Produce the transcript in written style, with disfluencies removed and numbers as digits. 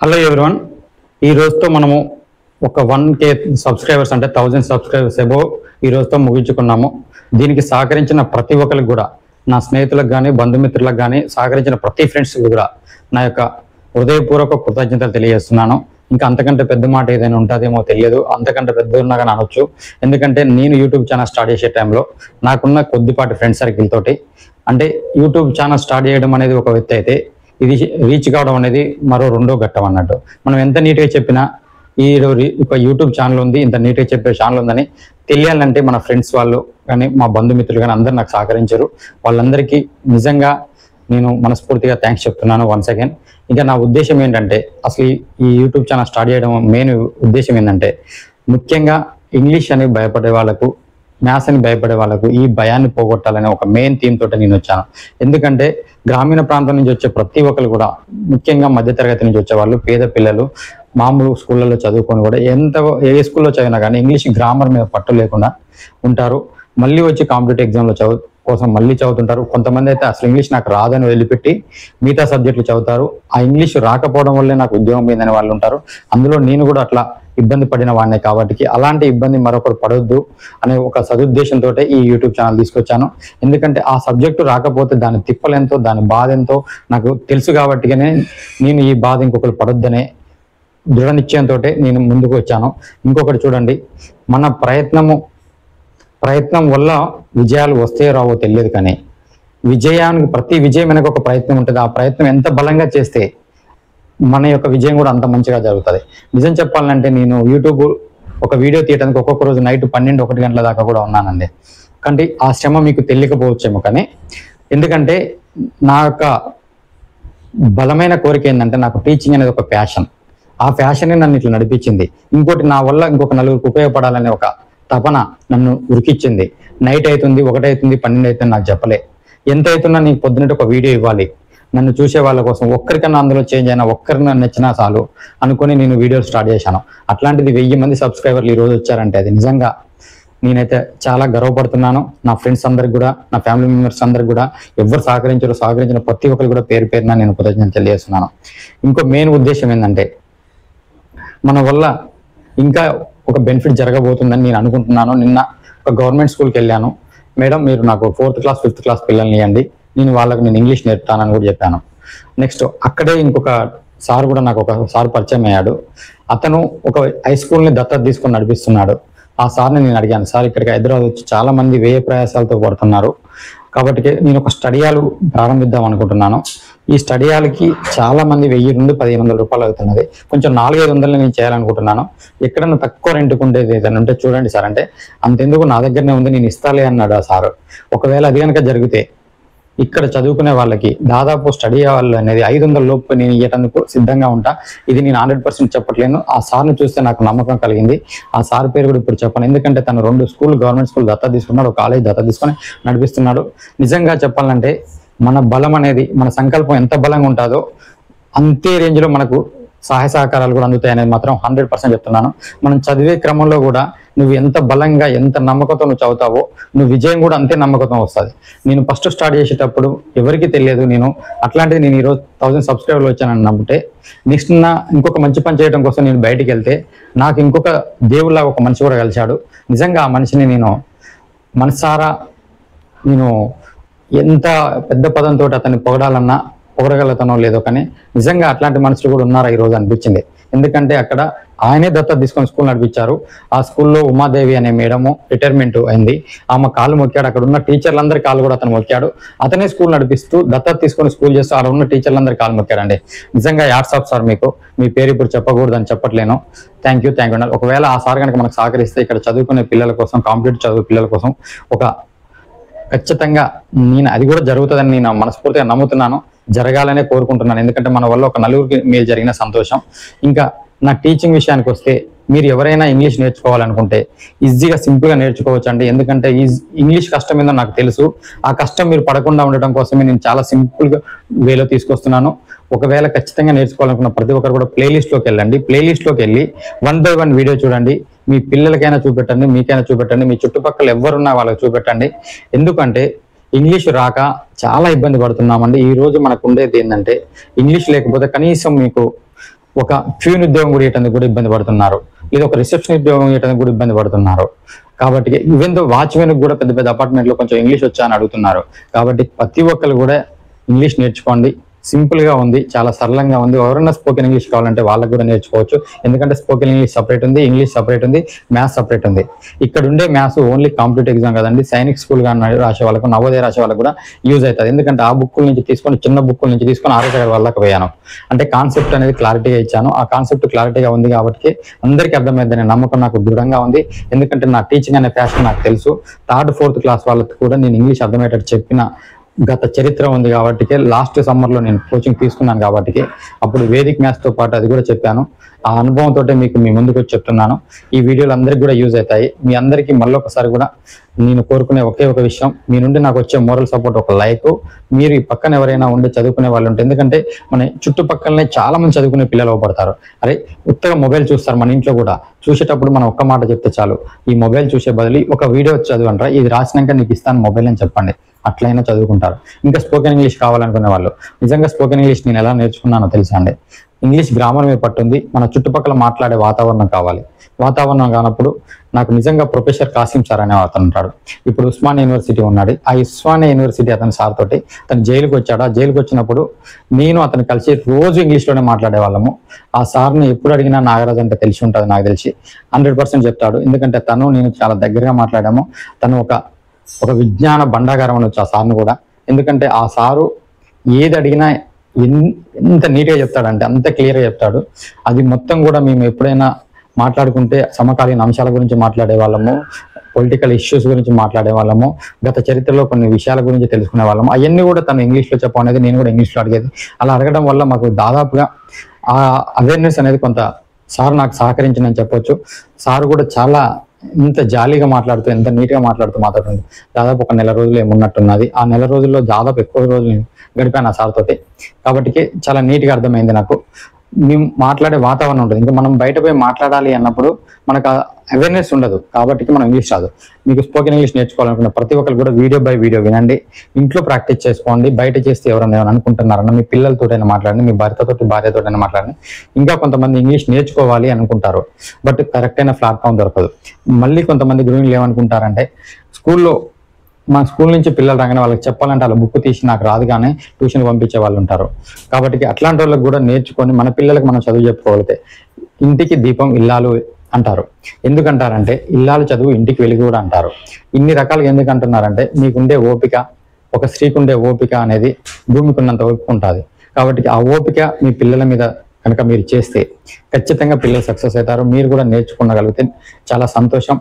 Hello everyone, ఈ రోజుతో మనము ఒక 1K సబ్స్క్రైబర్స్ అంటే 1000 సబ్స్క్రైబర్స్ అబోవ్ ఈ రోజుతో ముగించుకున్నాము. దీనికి సహకరించిన ప్రతి ఒక్కరికి కూడా, నా స్నేహితులకు కానీ బంధుమిత్రులకు కానీ సహకరించిన ప్రతి ఫ్రెండ్స్కి కూడా నా యొక్క హృదయపూర్వక కృతజ్ఞతలు తెలియజేస్తున్నాను. ఇంకా అంతకంటే పెద్ద మాట ఏదైనా ఉంటుందేమో తెలియదు, అంతకంటే పెద్ద ఉన్నా కానీ అనొచ్చు. ఎందుకంటే నేను యూట్యూబ్ ఛానల్ స్టార్ట్ చేసే టైంలో నాకున్న కొద్దిపాటి ఫ్రెండ్ సర్కిల్ తోటి, అంటే యూట్యూబ్ ఛానల్ స్టార్ట్ చేయడం అనేది ఒక వ్యక్తి అయితే ఇది రీచ్ కావడం అనేది మరో రెండో ఘట్టం అన్నట్టు. మనం ఎంత నీట్గా చెప్పినా ఒక యూట్యూబ్ ఛానల్ ఉంది, ఇంత నీట్గా చెప్పే ఛానల్ ఉందని తెలియాలంటే మన ఫ్రెండ్స్ వాళ్ళు కానీ మా బంధుమిత్రులు కానీ అందరూ నాకు సహకరించారు. వాళ్ళందరికీ నిజంగా నేను మనస్ఫూర్తిగా థ్యాంక్స్ చెప్తున్నాను వన్స్ అగైన్. ఇంకా నా ఉద్దేశం ఏంటంటే, అసలు ఈ యూట్యూబ్ ఛానల్ స్టార్ట్ చేయడం మెయిన్ ఉద్దేశం ఏంటంటే, ముఖ్యంగా ఇంగ్లీష్ అని భయపడే వాళ్ళకు, మ్యాథ్స్ అని భయపడే వాళ్ళకు ఈ భయాన్ని పోగొట్టాలనే ఒక మెయిన్ థీమ్ తోటి నేను వచ్చాను. ఎందుకంటే గ్రామీణ ప్రాంతం నుంచి వచ్చే ప్రతి ఒక్కరు కూడా, ముఖ్యంగా మధ్యతరగతి నుంచి వచ్చే వాళ్ళు, పేద పిల్లలు మామూలు స్కూళ్ళలో చదువుకొని కూడా ఏ స్కూల్లో చదివినా కానీ ఇంగ్లీష్ గ్రామర్ మీద పట్టు లేకుండా ఉంటారు. మళ్ళీ వచ్చి కాంపిటేటివ్ ఎగ్జామ్లో కోసం మళ్ళీ చదువుతుంటారు. కొంతమంది అయితే అసలు ఇంగ్లీష్ నాకు రాదని వదిలిపెట్టి మిగతా సబ్జెక్టులు చదువుతారు. ఆ ఇంగ్లీష్ రాకపోవడం వల్లే నాకు ఉద్యోగం పోయిందని వాళ్ళు ఉంటారు. అందులో నేను కూడా అట్లా ఇబ్బంది పడిన వాడినే కాబట్టి అలాంటి ఇబ్బంది మరొకరు పడొద్దు అనే ఒక సదుద్దేశంతో ఈ యూట్యూబ్ ఛానల్ తీసుకొచ్చాను. ఎందుకంటే ఆ సబ్జెక్టు రాకపోతే దాని తిప్పలెంతో, దాని బాధ ఎంతో నాకు తెలుసు కాబట్టిగానే నేను ఈ బాధ ఇంకొకరు పడొద్దనే దృఢ నిశ్చయంతో నేను ముందుకు వచ్చాను. ఇంకొకటి చూడండి, మన ప్రయత్నం వల్ల విజయాలు వస్తే రావో తెలియదు, కానీ ప్రతి విజయం వెనక ఒక ప్రయత్నం ఉంటుంది. ఆ ప్రయత్నం ఎంత బలంగా చేస్తే మన యొక్క విజయం కూడా అంత మంచిగా జరుగుతుంది. నిజం చెప్పాలంటే నేను యూట్యూబ్ ఒక వీడియో తీయడానికి ఒక్కొక్క రోజు నైట్ 12-1 గంటల దాకా కూడా ఉన్నానండి. కానీ ఆ శ్రమ మీకు తెలియకపోవచ్చేమో, కానీ ఎందుకంటే నా యొక్క బలమైన కోరిక ఏంటంటే, నాకు టీచింగ్ అనేది ఒక ప్యాషన్. ఆ ప్యాషనే నన్ను ఇట్లా నడిపించింది. ఇంకోటి, నా వల్ల ఇంకొక నలుగురికి ఉపయోగపడాలనే ఒక తపన నన్ను ఉరికిచ్చింది. నైట్ అవుతుంది, 1 అవుతుంది, 12 అవుతుంది నాకు చెప్పలే. ఎంత అవుతున్నా నీకు పొద్దున్నట్టు ఒక వీడియో ఇవ్వాలి, నన్ను చూసే వాళ్ళ కోసం, ఒక్కరికన్నా అందులో చేంజ్ అయినా, ఒక్కరిని నచ్చినా చాలు అనుకుని నేను వీడియోలు స్టార్ట్ చేశాను. అట్లాంటిది 1000 మంది సబ్స్క్రైబర్లు ఈరోజు వచ్చారంటే అది నిజంగా నేనైతే చాలా గర్వపడుతున్నాను. నా ఫ్రెండ్స్ అందరికి కూడా, నా ఫ్యామిలీ మెంబర్స్ అందరికి కూడా, ఎవరు సహకరించిన ప్రతి ఒక్కరు కూడా పేరు పేరున నేను కృతజ్ఞతలు తెలియజేస్తున్నాను. ఇంకో మెయిన్ ఉద్దేశం ఏంటంటే, మన వల్ల ఇంకా ఒక బెనిఫిట్ జరగబోతుందని నేను అనుకుంటున్నాను. నిన్న ఒక గవర్నమెంట్ స్కూల్కి వెళ్ళాను. మేడం, మీరు నాకు 4th క్లాస్ 5th క్లాస్ పిల్లల్ని ఇవ్వండి, నేను ఇంగ్లీష్ నేర్పుతానని కూడా చెప్పాను. నెక్స్ట్ అక్కడే ఇంకొక సార్ కూడా నాకు ఒక సార్ పరిచయం అయ్యాడు. అతను ఒక హై స్కూల్ని దత్తత తీసుకొని నడిపిస్తున్నాడు. ఆ సార్ని నేను అడిగాను, సార్ ఇక్కడికి హైదరాబాద్ వచ్చి చాలా మంది వ్యయ ప్రయాసాలతో పడుతున్నారు కాబట్టి నేను ఒక స్టడీ హాల్ ప్రారంభిద్దాం అనుకుంటున్నాను. ఈ స్టడీ హాల్కి చాలా మంది 1000 నుండి 1500 రూపాయలు అవుతున్నది. కొంచెం 400-500 నేను చేయాలనుకుంటున్నాను. ఎక్కడన్నా తక్కువ రెంట్కు ఉండేది ఏదైనా ఉంటే చూడండి సార్ అంటే, అంతెందుకు నా దగ్గరనే ఉంది, నేను ఇస్తాలే అన్నాడు ఆ సారు. ఒకవేళ అది కనుక జరిగితే ఇక్కడ చదువుకునే వాళ్ళకి దాదాపు స్టడీ హాల్ అనేది 500 లోపు నేను ఇవ్వటానికి సిద్ధంగా ఉంటా. ఇది నేను 100% చెప్పట్లేను. ఆ సార్ని చూస్తే నాకు నమ్మకం కలిగింది. ఆ సార్ పేరు కూడా ఇప్పుడు చెప్పను, ఎందుకంటే తను 2 స్కూల్ గవర్నమెంట్ స్కూల్ దత్తత తీసుకున్నాడు, ఒక కాలేజ్ దత్తత తీసుకొని నడిపిస్తున్నాడు. నిజంగా చెప్పాలంటే మన బలం అనేది, మన సంకల్పం ఎంత బలంగా ఉంటుందో అంతే రేంజ్లో మనకు సహాయ సహకారాలు కూడా అందుతాయనేది మాత్రం 100% చెప్తున్నాను. మనం చదివే క్రమంలో కూడా నువ్వు ఎంత బలంగా, ఎంత నమ్మకంతో నువ్వు చదువుతావో, నువ్వు విజయం కూడా అంతే నమ్మకంతో వస్తుంది. నేను ఫస్ట్ స్టార్ట్ చేసేటప్పుడు ఎవరికి తెలియదు అట్లాంటిది నేను ఈరోజు 1000 సబ్స్క్రైబర్లు వచ్చానని నమ్మితే, నెక్స్ట్ ఇంకొక మంచి పని చేయడం కోసం నేను బయటికి వెళ్తే నాకు ఇంకొక దేవుళ్ళ ఒక మనిషి కూడా కలిశాడు. నిజంగా ఆ మనిషిని నేను మనసారా ఎంత పెద్ద పదంతో అతన్ని పొగడగలుగుతానో లేదో, కానీ నిజంగా అట్లాంటి మనుషులు కూడా ఉన్నారా ఈరోజు అనిపించింది. ఎందుకంటే అక్కడ ఆయనే దత్తత తీసుకొని స్కూల్ నడిపించారు. ఆ స్కూల్లో ఉమాదేవి అనే మేడము రిటైర్మెంట్ అయింది, ఆమె కాళ్ళు మొక్కాడు. అక్కడ ఉన్న టీచర్లందరి కాళ్ళు కూడా అతను మొక్కాడు. అతనే స్కూల్ నడిపిస్తూ దత్తత తీసుకొని స్కూల్ చేస్తూ అక్కడ ఉన్న టీచర్లందరి కాళ్ళు మొక్కాడండి. నిజంగా యాడ్స్ ఆఫ్ సార్ మీకు. మీ పేరు ఇప్పుడు చెప్పకూడదని చెప్పట్లేను. Thank you. ఒకవేళ ఆ సార్ కనుక మనకు సహకరిస్తే ఇక్కడ చదువుకునే పిల్లల కోసం, కాంపిటేటివ్ చదువు పిల్లల కోసం ఖచ్చితంగా నేను అది కూడా జరుగుతుందని నేను మనస్ఫూర్తిగా నమ్ముతున్నాను. జరగాలనే కోరుకుంటున్నాను. ఎందుకంటే మన వల్ల ఒక నలుగురికి మేలు జరిగిన సంతోషం. ఇంకా నా టీచింగ్ విషయానికి వస్తే, మీరు ఎవరైనా ఇంగ్లీష్ నేర్చుకోవాలనుకుంటే ఈజీగా సింపుల్గా నేర్చుకోవచ్చు అండి. ఎందుకంటే ఇంగ్లీష్ కష్టం ఏందో నాకు తెలుసు. ఆ కష్టం మీరు పడకుండా ఉండటం కోసమే నేను చాలా సింపుల్గా వేలో తీసుకొస్తున్నాను. ఒకవేళ ఖచ్చితంగా నేర్చుకోవాలనుకున్న ప్రతి ఒక్కరు కూడా ప్లేలిస్ట్లోకి వెళ్ళండి. ప్లేలిస్ట్లోకి వెళ్ళి 1 by 1 వీడియో చూడండి. మీ పిల్లలకైనా చూపెట్టండి, మీకైనా చూపెట్టండి, మీ చుట్టుపక్కల ఎవరున్నా వాళ్ళకి చూపెట్టండి. ఎందుకంటే ఇంగ్లీష్ రాక చాలా ఇబ్బంది పడుతున్నామండి. ఈ రోజు మనకు ఉండేది ఏంటంటే, ఇంగ్లీష్ లేకపోతే కనీసం మీకు ఒక క్యూన్ ఉద్యోగం కూడా ఇవ్వడానికి కూడా ఇబ్బంది పడుతున్నారు, లేదా ఒక రిసెప్షన్ ఉద్యోగం ఇవ్వడానికి కూడా ఇబ్బంది పడుతున్నారు. కాబట్టి ఈవెన్ దో వాచ్మెన్ కూడా పెద్ద పెద్ద అపార్ట్మెంట్లో కొంచెం ఇంగ్లీష్ వచ్చా అని అడుగుతున్నారు. కాబట్టి ప్రతి ఒక్కరు కూడా ఇంగ్లీష్ నేర్చుకోండి. సింపుల్ గా ఉంది, చాలా సరళంగా ఉంది. ఎవరైనా స్పోకెన్ ఇంగ్లీష్ కావాలంటే వాళ్ళకు కూడా నేర్చుకోవచ్చు. ఎందుకంటే స్పోకెన్ ఇంగ్లీష్ సపరేట్ ఉంది, ఇంగ్లీష్ సపరేట్ ఉంది, మ్యాథ్స్ సపరేట్ ఉంది. ఇక్కడ ఉండే మ్యాథ్స్ ఓన్లీ కాంపిటేటివ్ ఎగ్జామ్ కదండి, సైనిక్ స్కూల్ కానీ రాసే వాళ్ళకు, నవోదయ రాసే వాళ్ళకు కూడా యూజ్ అవుతుంది. ఎందుకంటే ఆ బుక్కుల నుంచి తీసుకొని, చిన్న బుక్కుల నుంచి తీసుకొని ఆరోగ్య వాళ్ళకి పోయాను. అంటే కాన్సెప్ట్ అనేది క్లారిటీగా ఇచ్చాను. ఆ కాన్సెప్ట్ క్లారిటీగా ఉంది కాబట్టి అందరికీ అర్థమైందనే నమ్మకం నాకు దృఢంగా ఉంది. ఎందుకంటే నా టీచింగ్ అనే ప్యాషన్ నాకు తెలుసు. 3rd, 4th క్లాస్ వాళ్ళకి కూడా నేను ఇంగ్లీష్ అర్థమయ్యేటట్టు చెప్పిన గత చరిత్ర ఉంది కాబట్టి, లాస్ట్ సమ్మర్లో నేను కోచింగ్ తీసుకున్నాను కాబట్టి అప్పుడు వేదిక్ మ్యాథ్స్తో పాటు అది కూడా చెప్పాను. ఆ అనుభవంతో మీకు మీ ముందుకు వచ్చి చెప్తున్నాను. ఈ వీడియోలు అందరికీ కూడా యూజ్ అవుతాయి. మీ అందరికీ మళ్ళొకసారి కూడా నేను కోరుకునే ఒకే ఒక విషయం, మీ నుండి నాకు వచ్చే మోరల్ సపోర్ట్ ఒక లైక్. మీరు ఈ పక్కన ఎవరైనా ఉండి చదువుకునే వాళ్ళు ఉంటే, ఎందుకంటే మన చుట్టుపక్కలనే చాలా మంది చదువుకునే పిల్లలు అవపడతారు. అరే ఉత్తగా మొబైల్ చూస్తారు, మన ఇంట్లో కూడా చూసేటప్పుడు మనం ఒక్క మాట చెప్తే చాలు, ఈ మొబైల్ చూసే బదులు ఒక వీడియో చదవంటారా, ఇది రాసినాక నీకు ఇస్తాను మొబైల్ అని చెప్పండి, అట్లయినా చదువుకుంటారు. ఇంకా స్పోకెన్ ఇంగ్లీష్ కావాలనుకునే వాళ్ళు, నిజంగా స్పోకెన్ ఇంగ్లీష్ నేను ఎలా నేర్చుకున్నానో తెలుసా అండి? ఇంగ్లీష్ గ్రామర్ మీద పట్టుంది, మన చుట్టుపక్కల మాట్లాడే వాతావరణం కావాలి. వాతావరణం కానప్పుడు నాకు నిజంగా ప్రొఫెసర్ కాసిం సార్ అనే అతను ఉంటాడు, ఇప్పుడు ఉస్మానియా యూనివర్సిటీ ఉన్నాడు. ఆ ఉస్మానియా యూనివర్సిటీ అతని సార్ తోటి తను జైలుకి వచ్చాడు. ఆ జైలుకి వచ్చినప్పుడు నేను అతను కలిసి రోజు ఇంగ్లీష్లోనే మాట్లాడే వాళ్ళము. ఆ సార్ని ఎప్పుడు అడిగినా నాగరాజు అంటే తెలిసి ఉంటుంది, నాకు తెలిసి 100% చెప్తాడు. ఎందుకంటే తను నేను చాలా దగ్గరగా మాట్లాడాము. తను ఒక విజ్ఞాన భండాగారం అనొచ్చు ఆ సార్ను కూడా. ఎందుకంటే ఆ సారు ఏది అడిగినా ఎంత నీట్గా చెప్తాడంటే అంత క్లియర్గా చెప్తాడు. అది మొత్తం కూడా మేము ఎప్పుడైనా మాట్లాడుకుంటే సమకాలీన అంశాల గురించి మాట్లాడే వాళ్ళము, పొలిటికల్ ఇష్యూస్ గురించి మాట్లాడే వాళ్ళము, గత చరిత్రలో కొన్ని విషయాల గురించి తెలుసుకునే వాళ్ళము. అవన్నీ కూడా తను ఇంగ్లీష్లో చెప్పనేది, నేను కూడా ఇంగ్లీష్లో అడిగేది. అలా అడగడం వల్ల మాకు దాదాపుగా ఆ అవేర్నెస్ అనేది కొంత సార్ నాకు సహకరించిందని చెప్పొచ్చు. సార్ కూడా చాలా ఇంత జాలీగా మాట్లాడుతూ, ఎంత నీట్గా మాట్లాడుతుంది. దాదాపు ఒక నెల రోజులు ఏమున్నట్టున్నది. ఆ నెల రోజుల్లో దాదాపు ఎక్కువ రోజులు గడిపాను ఆ సార్ తోటి. కాబట్టి చాలా నీట్గా అర్థమైంది నాకు. మేము మాట్లాడే వాతావరణం ఉంటుంది. ఇంకా మనం బయట పోయి మాట్లాడాలి అన్నప్పుడు మనకు అవేర్నెస్ ఉండదు, కాబట్టి మనం ఇంగ్లీష్ రాదు. మీకు స్పోకెన్ ఇంగ్లీష్ నేర్చుకోవాలనుకున్న ప్రతి ఒక్కరు కూడా వీడియో బై వీడియో వినండి, ఇంట్లో ప్రాక్టీస్ చేసుకోండి. బయట చేస్తే ఎవరైనా అనుకుంటున్నారన్న మీ పిల్లలతోటైనా మాట్లాడండి, మీ భార్యతోటైనా మాట్లాడండి. ఇంకా కొంతమంది ఇంగ్లీష్ నేర్చుకోవాలి అనుకుంటారు, బట్ కరెక్ట్ అయిన ప్లాట్ఫామ్ దొరకదు. మళ్ళీ కొంతమంది గృహిణులు ఏమనుకుంటారంటే, మా స్కూల్ నుంచి పిల్లలు రాగానే వాళ్ళకి చెప్పాలంటే వాళ్ళ బుక్ తీసి నాకు రాదు కానీ ట్యూషన్ పంపించే వాళ్ళు ఉంటారు. కాబట్టి అట్లాంటి వాళ్ళకి కూడా నేర్చుకొని మన పిల్లలకు మనం చదువు చెప్పుకోగలిగితే, ఇంటికి దీపం ఇల్లాలు అంటారు. ఎందుకంటారంటే ఇల్లాలు చదువు ఇంటికి వెలుగు కూడా అంటారు. ఇన్ని రకాలుగా ఎందుకు అంటున్నారంటే, మీకుండే ఓపిక, ఒక స్త్రీకి ఉండే ఓపిక అనేది భూమికి ఉన్నంత ఓపిక ఉంటుంది. కాబట్టి ఆ ఓపిక మీ పిల్లల మీద కనుక మీరు చేస్తే ఖచ్చితంగా పిల్లలు సక్సెస్ అవుతారు. మీరు కూడా నేర్చుకోగలిగితే చాలా సంతోషం.